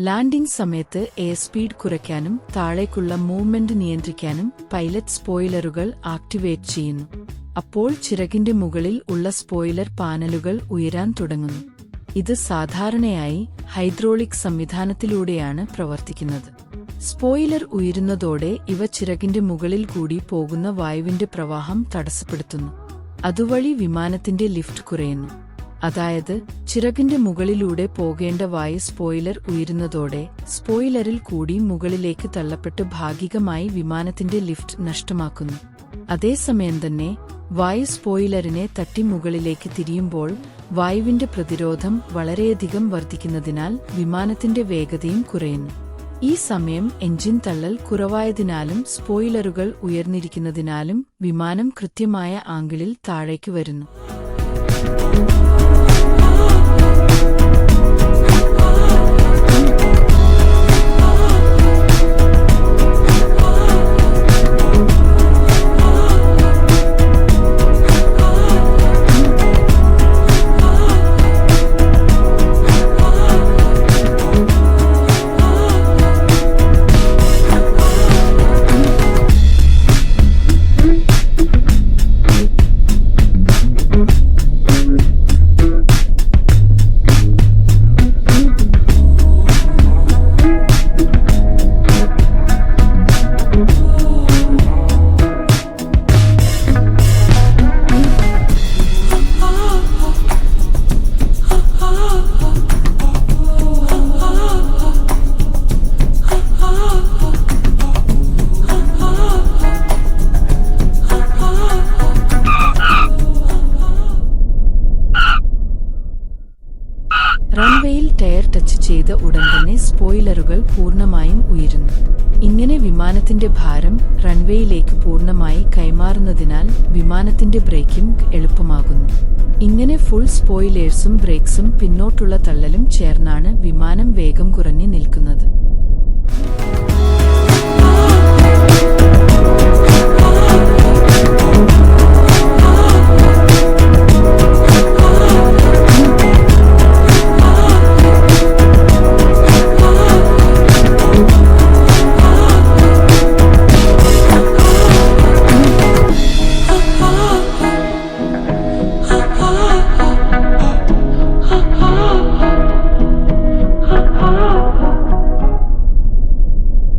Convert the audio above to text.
Landing സമയത്ത് air speed കുറയ്ക്കാനും താഴേക്കുള്ള മൂവ്മെന്റ് നിയന്ത്രിക്കാനും പൈലറ്റ് സ്പോയിലറുകൾ ആക്ടിവേറ്റ് ചെയ്യുന്നു. അപ്പോൾ ചിറകിന്റെ മുകളിൽ ഉള്ള സ്പോയിലർ പാനലുകൾ ഉയരാൻ തുടങ്ങുന്നു. ഇത് സാധാരണയായി ഹൈഡ്രോളിക് സംവിധാനത്തിലൂടെയാണ് പ്രവർത്തിക്കുന്നത്. സ്പോയിലർ ഉയരുന്നതോടെ ഇവ ചിറകിന്റെ മുകളിൽ കൂടി പോകുന്ന വായുവിന്റെ പ്രവാഹം തടസ്സപ്പെടുത്തുന്നു. അതുവഴി വിമാനത്തിന്റെ ലിഫ്റ്റ് കുറയുന്നു. അതായത് ചിറകിന്റെ മുകളിലൂടെ പോകേണ്ട വായു സ്പോയിലർ ഉയരുന്നതോടെ സ്പോയിലറിൽ കൂടി മുകളിലേക്ക് തള്ളപ്പെട്ട് ഭാഗികമായി വിമാനത്തിന്റെ ലിഫ്റ്റ് നഷ്ടമാക്കുന്നു. അതേസമയം തന്നെ വായു സ്പോയിലറിനെ തട്ടി മുകളിലേക്ക് തിരിയുമ്പോൾ വായുവിന്റെ പ്രതിരോധം വളരെയധികം വർദ്ധിക്കുന്നതിനാൽ വിമാനത്തിന്റെ വേഗതയും കുറയുന്നു. ഈ സമയം എഞ്ചിൻ തള്ളൽ കുറവായതിനാലും സ്പോയിലറുകൾ ഉയർന്നിരിക്കുന്നതിനാലും വിമാനം കൃത്യമായ ആംഗിളിൽ താഴേക്ക് വരുന്നു. റൺവേയിൽ ടയർ ടച്ച് ചെയ്ത ഉടൻ തന്നെ സ്പോയിലറുകൾ പൂർണ്ണമായും ഉയരുന്നു. ഇങ്ങനെ വിമാനത്തിന്റെ ഭാരം റൺവേയിലേക്ക് പൂർണ്ണമായി കൈമാറുന്നതിനാൽ വിമാനത്തിന്റെ ബ്രേക്കിംഗ് എളുപ്പമാകുന്നു. ഇങ്ങനെ ഫുൾ സ്പോയിലേഴ്സും ബ്രേക്സും പിന്നോട്ടുള്ള തള്ളലും ചേർന്നാണ് വിമാനം വേഗം കുറഞ്ഞു നിൽക്കുന്നത്.